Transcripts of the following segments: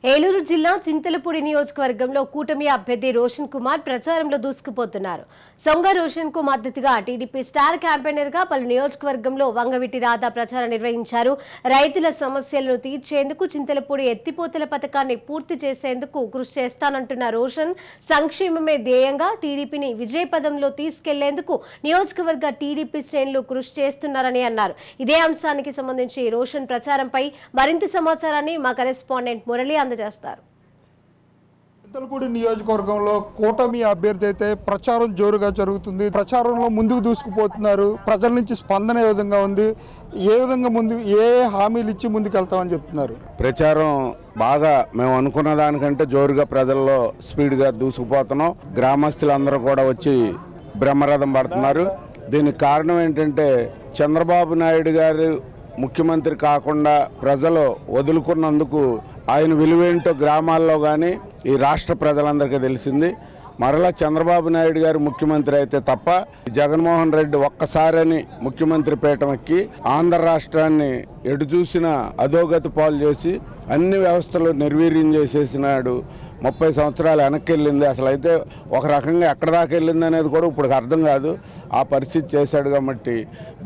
ఏలూరు జిల్లా చింతలపూడి నియోజకవర్గంలో కూటమి అభ్యర్థి రోషన్ కుమార్ ప్రచారంలో దూసుకుపోతున్నారు. సొంగ రోషన్ కు మద్దతుగా టీడీపీ స్టార్ క్యాంపెయినర్ గా పలు నియోజకవర్గంలో వంగవీటి రాధా ప్రచారం నిర్వహించారు. రైతుల సమస్యలను తీర్చేందుకు చింతలపూడి ఎత్తిపోతల పథకాన్ని పూర్తి చేసేందుకు కృషి చేస్తానంటున్న రోషన్ సంక్షేమమే ధ్యేయంగా టీడీపీని విజయపదంలో తీసుకెళ్లేందుకు నియోజకవర్గ టీడీపీ శ్రేణులు కృషి చేస్తున్నారని అన్నారు. ఇదే అంశానికి సంబంధించి రోషన్ ప్రచారంపై మరింత సమాచారాన్ని మా కరెస్పాండెంట్ మురళి అందజేస్తారు. చింతలపూడి నియోజకవర్గంలో కూటమి అభ్యర్థి అయితే ప్రచారం జోరుగా జరుగుతుంది. ప్రచారంలో ముందుకు దూసుకుపోతున్నారు. ప్రజల నుంచి స్పందన ఏ విధంగా ఉంది, ఏ విధంగా ఏ హామీలు ఇచ్చి ముందుకు వెళ్తామని చెప్తున్నారు. ప్రచారం బాగా మేము అనుకున్న దానికంటే జోరుగా ప్రజల్లో స్పీడ్గా దూసుకుపోతున్నాం. గ్రామస్తులందరూ కూడా వచ్చి బ్రహ్మరథం పడుతున్నారు. దీనికి కారణం ఏంటంటే చంద్రబాబు నాయుడు గారు ముఖ్యమంత్రి కాకుండా ప్రజలు వదులుకున్నందుకు ఆయన విలువేంటో గ్రామాల్లో కానీ ఈ రాష్ట్ర ప్రజలందరికీ తెలిసింది. మరలా చంద్రబాబు నాయుడు గారు ముఖ్యమంత్రి అయితే తప్ప జగన్మోహన్ రెడ్డి ఒక్కసారని ముఖ్యమంత్రి పీఠం ఎక్కి ఆంధ్ర రాష్ట్రాన్ని ఎటు చూసినా అధోగతి పాలు చేసి అన్ని వ్యవస్థలు నిర్వీర్యం చేసేసినాడు. 30 సంవత్సరాలు వెనక్కి వెళ్ళింది. అసలు అయితే ఒక రకంగా ఎక్కడ దాకా వెళ్ళింది అనేది కూడా ఇప్పుడు అర్థం కాదు. ఆ పరిస్థితి చేశాడు కాబట్టి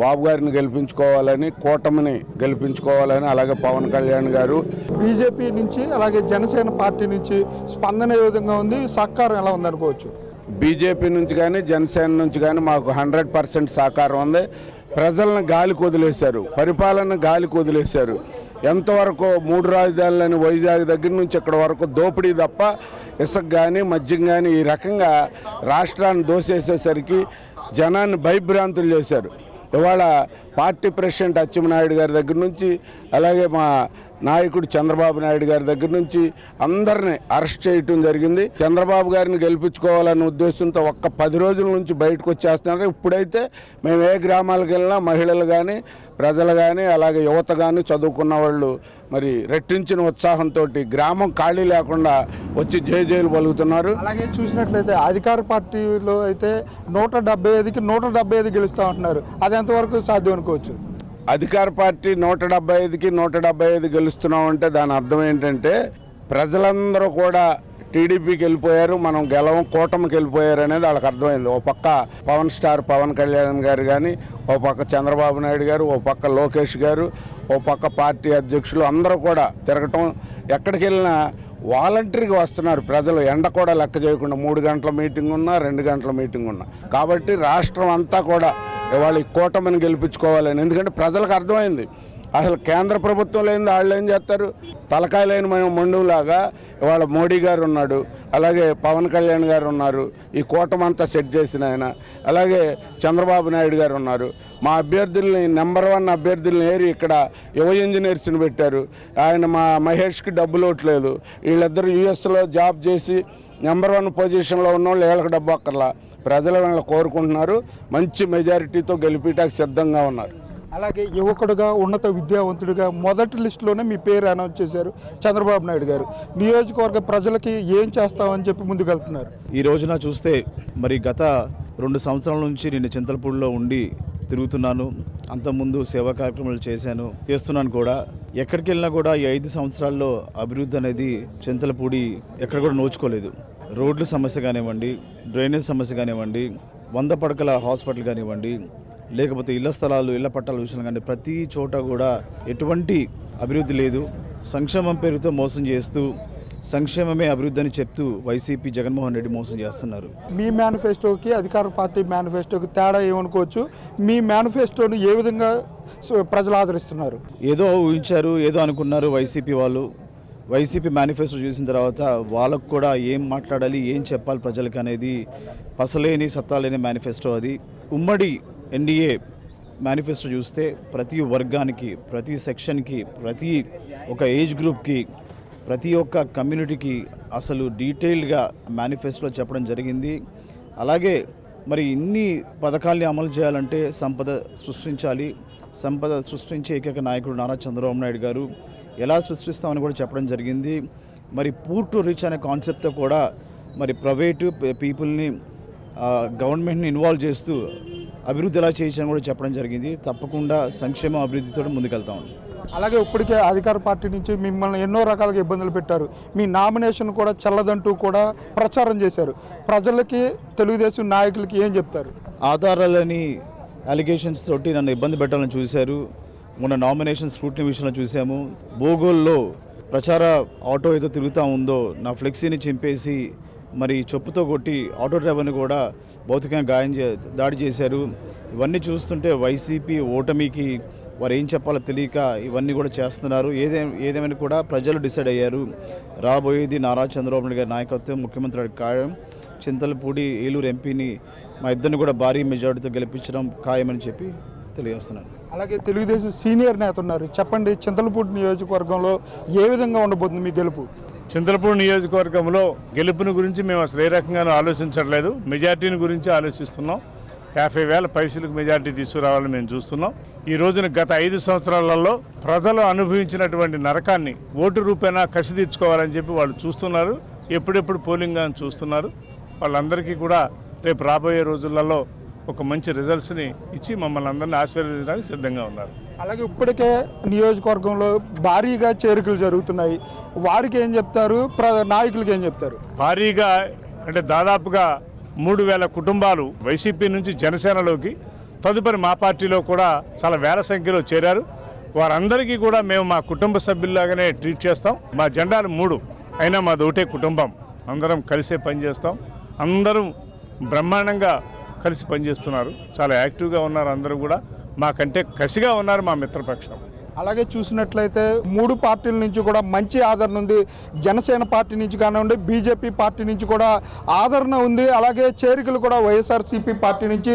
బాబు గారిని గెలిపించుకోవాలని, కూటమిని గెలిపించుకోవాలని, అలాగే పవన్ కళ్యాణ్ గారు బీజేపీ నుంచి అలాగే జనసేన పార్టీ నుంచి స్పందన ఏ విధంగా ఉంది, సహకారం ఎలా ఉందనుకోవచ్చు? బీజేపీ నుంచి కానీ జనసేన నుంచి కానీ మాకు 100% సహకారం ఉంది. ప్రజలను గాలికి వదిలేశారు, పరిపాలన గాలికి వదిలేశారు. ఎంతవరకు 3 రాజధానులని వైజాగ్ దగ్గర నుంచి ఇక్కడ వరకు దోపిడీ తప్ప ఇసుక కానీ మద్యం కానీ ఈ రకంగా రాష్ట్రాన్ని దోసేసేసరికి జనాన్ని భయభ్రాంతులు చేశారు. ఇవాళ పార్టీ ప్రెసిడెంట్ అచ్చెన్నాయుడు గారి దగ్గర నుంచి అలాగే మా నాయకుడు చంద్రబాబు నాయుడు గారి దగ్గర నుంచి అందరినీ అరెస్ట్ చేయటం జరిగింది. చంద్రబాబు గారిని గెలిపించుకోవాలనే ఉద్దేశంతో ఒక్క 10 రోజుల నుంచి బయటకు వచ్చేస్తున్నారు. ఇప్పుడైతే మేము ఏ గ్రామాలకు వెళ్ళినా మహిళలు కానీ ప్రజలు కానీ అలాగే యువత కానీ చదువుకున్న వాళ్ళు మరి రెట్టించిన ఉత్సాహంతో గ్రామం ఖాళీ లేకుండా వచ్చి జైలు పలుకుతున్నారు. అలాగే చూసినట్లయితే అధికార పార్టీలో అయితే 175కి 175 గెలుస్తూ ఉంటున్నారు. అది ఎంతవరకు సాధ్యం అనుకోవచ్చు? అధికార పార్టీ 175కి 175 గెలుస్తున్నామంటే దాని అర్థం ఏంటంటే ప్రజలందరూ కూడా టీడీపీకి వెళ్ళిపోయారు, మనం గెలవం, కూటమికి వెళ్ళిపోయారు అనేది వాళ్ళకి అర్థమైంది. ఓ పక్క పవన్ స్టార్ పవన్ కళ్యాణ్ గారు కానీ, ఓ పక్క చంద్రబాబు నాయుడు గారు, ఓ పక్క లోకేష్ గారు, ఓ పక్క పార్టీ అధ్యక్షులు అందరూ కూడా తిరగటం, ఎక్కడికి వెళ్ళినా వాలంటరీగా వస్తున్నారు ప్రజలు. ఎండ కూడా లెక్క చేయకుండా 3 గంటల మీటింగ్ ఉన్నా 2 గంటల మీటింగ్ ఉన్నా. కాబట్టి రాష్ట్రం అంతా కూడా ఇవాళ ఈ కూటమిని గెలిపించుకోవాలని, ఎందుకంటే ప్రజలకు అర్థమైంది అసలు కేంద్ర ప్రభుత్వం లేని వాళ్ళు ఏం చేస్తారు. తలకాయ లేని మండులాగా ఇవాళ మోడీ గారు ఉన్నాడు, అలాగే పవన్ కళ్యాణ్ గారు ఉన్నారు, ఈ కూటమంతా సెట్ చేసిన ఆయన, అలాగే చంద్రబాబు నాయుడు గారు ఉన్నారు. మా అభ్యర్థుల్ని నెంబర్ 1 అభ్యర్థుల్ని ఏరి ఇక్కడ యువ ఇంజనీర్స్ని పెట్టారు. ఆయన మా మహేష్కి డబ్బులు ఇవ్వట్లేదు. వీళ్ళిద్దరు యుఎస్లో జాబ్ చేసి నెంబర్ 1 పొజిషన్లో ఉన్న వాళ్ళు వీళ్ళకి డబ్బు అక్కర్లా. ప్రజలు వీళ్ళని కోరుకుంటున్నారు. మంచి మెజారిటీతో గెలిపించడానికి సిద్ధంగా ఉన్నారు. అలాగే యువకుడుగా ఉన్నత విద్యావంతుడిగా మొదటి లిస్టులోనే మీ పేరు అనౌన్స్ చేశారు చంద్రబాబు నాయుడు గారు. నియోజకవర్గ ప్రజలకి ఏం చేస్తామని చెప్పి ముందుకు వెళ్తున్నారు. ఈ రోజున చూస్తే మరి గత 2 సంవత్సరాల నుంచి నేను చింతలపూడిలో ఉండి తిరుగుతున్నాను. అంతకుముందు సేవా కార్యక్రమాలు చేస్తున్నాను కూడా. ఎక్కడికి వెళ్ళినా కూడా ఈ 5 సంవత్సరాల్లో అభివృద్ధి అనేది చింతలపూడి ఎక్కడ కూడా నోచుకోలేదు. రోడ్ల సమస్య కానివ్వండి, డ్రైనేజ్ సమస్య కానివ్వండి, 100 పడకల హాస్పిటల్ కానివ్వండి, లేకపోతే ఇళ్ల స్థలాలు ఇళ్ల పట్టాల విషయంలో కానీ ప్రతి చోట కూడా ఎటువంటి అభివృద్ధి లేదు. సంక్షేమం పేరుతో మోసం చేస్తూ సంక్షేమమే అభివృద్ధి అని చెప్తూ వైసీపీ జగన్మోహన్ రెడ్డి మోసం చేస్తున్నారు. మీ మేనిఫెస్టోకి అధికార పార్టీ మేనిఫెస్టోకి తేడా ఏమనుకోవచ్చు? మీ మేనిఫెస్టోని ఏ విధంగా ప్రజలు ఆదరిస్తున్నారు? ఏదో ఊహించారు, ఏదో అనుకున్నారు వైసీపీ వాళ్ళు. వైసీపీ మేనిఫెస్టో చూసిన తర్వాత వాళ్ళకు కూడా ఏం మాట్లాడాలి, ఏం చెప్పాలి ప్రజలకు అనేది పసలేని సత్తాలేని మేనిఫెస్టో అది. ఉమ్మడి ఎన్డీఏ మేనిఫెస్టో చూస్తే ప్రతి వర్గానికి, ప్రతి సెక్షన్కి, ప్రతి ఒక ఏజ్ గ్రూప్కి, ప్రతి ఒక్క కమ్యూనిటీకి అసలు డీటెయిల్డ్గా మేనిఫెస్టోలో చెప్పడం జరిగింది. అలాగే మరి ఇన్ని పథకాల్ని అమలు చేయాలంటే సంపద సృష్టించాలి. సంపద సృష్టించే ఏకైక నాయకుడు నారా చంద్రబాబు నాయుడు గారు. ఎలా సృష్టిస్తామని కూడా చెప్పడం జరిగింది. మరి పూర్ టు రిచ్ అనే కాన్సెప్ట్తో కూడా మరి ప్రైవేటు పీపుల్ని గవర్నమెంట్ని ఇన్వాల్వ్ చేస్తూ అభివృద్ధి ఎలా చేయించని కూడా చెప్పడం జరిగింది. తప్పకుండా సంక్షేమ అభివృద్ధితో ముందుకెళ్తాం. అలాగే ఇప్పటికే అధికార పార్టీ నుంచి మిమ్మల్ని ఎన్నో రకాలుగా ఇబ్బందులు పెట్టారు. మీ నామినేషన్ కూడా చెల్లదంటూ కూడా ప్రచారం చేశారు. ప్రజలకి తెలుగుదేశం నాయకులకి ఏం చెప్తారు? ఆధారాలని అలిగేషన్స్ తోటి నన్ను ఇబ్బంది పెట్టాలని చూశారు. మొన్న నామినేషన్ స్క్రూటినీ విషయంలో చూసాము. బోగోల్లో ప్రచార ఆటో ఏదో తిరుగుతూ ఉందో నా ఫ్లెక్సీని చింపేసి మరి చెప్పుతో కొట్టి ఆటో డ్రైవర్ని కూడా భౌతికంగా దాడి చేశారు. ఇవన్నీ చూస్తుంటే వైసీపీ ఓటమికి వారు ఏం చెప్పాలో తెలియక ఇవన్నీ కూడా చేస్తున్నారు. ఏదేమైనా కూడా ప్రజలు డిసైడ్ అయ్యారు. రాబోయేది నారా చంద్రబాబు నాయుడు గారి నాయకత్వం ముఖ్యమంత్రి ఖాయం. చింతలపూడి ఏలూరు ఎంపీని మా ఇద్దరిని కూడా భారీ మెజార్టీతో గెలిపించడం ఖాయమని చెప్పి తెలియజేస్తున్నాను. అలాగే తెలుగుదేశం సీనియర్ నేత ఉన్నారు, చెప్పండి, చింతలపూడి నియోజకవర్గంలో ఏ విధంగా ఉండబోతుంది మీ గెలుపు? చింతలపూడి నియోజకవర్గంలో గెలుపుని గురించి మేము అసలు ఏ రకంగానూ ఆలోచించట్లేదు. మెజార్టీని గురించి ఆలోచిస్తున్నాం. 50,000 పైసలకు మెజార్టీ తీసుకురావాలని మేము చూస్తున్నాం. ఈ రోజున గత 5 సంవత్సరాలలో ప్రజలు అనుభవించినటువంటి నరకాన్ని ఓటు రూపేణా కసి తీర్చుకోవాలని చెప్పి వాళ్ళు చూస్తున్నారు. ఎప్పుడెప్పుడు పోలింగ్ అని చూస్తున్నారు. వాళ్ళందరికీ కూడా రేపు రాబోయే రోజులలో ఒక మంచి రిజల్ట్స్ని ఇచ్చి మమ్మల్ని అందరినీ ఆశీర్వదించడానికి సిద్ధంగా ఉన్నారు. అలాగే ఇప్పటికే నియోజకవర్గంలో భారీగా చేరికలు జరుగుతున్నాయి. వారికి ఏం చెప్తారు? నాయకులకి ఏం చెప్తారు? భారీగా అంటే దాదాపుగా 3,000 కుటుంబాలు వైసీపీ నుంచి జనసేనలోకి, తదుపరి మా పార్టీలో కూడా చాలా వేల సంఖ్యలో చేరారు. వారందరికీ కూడా మేము మా కుటుంబ సభ్యుల్లాగానే ట్రీట్ చేస్తాం. మా జెండాలు 3 అయినా మాది ఒకటే కుటుంబం. అందరం కలిసే పనిచేస్తాం. అందరం బ్రహ్మాండంగా కలిసి పనిచేస్తున్నారు. చాలా యాక్టివ్గా ఉన్నారు. అందరూ కూడా మాకంటే కసిగా ఉన్నారు మా మిత్రపక్షం. అలాగే చూసినట్లయితే 3 పార్టీల నుంచి కూడా మంచి ఆదరణ ఉంది. జనసేన పార్టీ నుంచి కానివ్వండి, బీజేపీ పార్టీ నుంచి కూడా ఆదరణ ఉంది. అలాగే చేరికలు కూడా వైఎస్ఆర్సీపీ పార్టీ నుంచి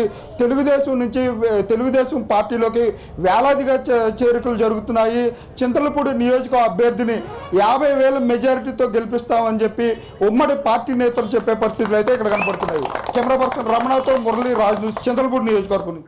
తెలుగుదేశం పార్టీలోకి వేలాదిగా చేరికలు జరుగుతున్నాయి. చింతలపూడి నియోజక అభ్యర్థిని 50,000 మెజారిటీతో గెలిపిస్తామని చెప్పి ఉమ్మడి పార్టీ నేతలు చెప్పే పరిస్థితులు అయితే ఇక్కడ కనపడుతున్నాయి. కెమెరా పర్సన్ రమణతో మురళీ రాజు, చింతలపూడి నియోజకవర్గం.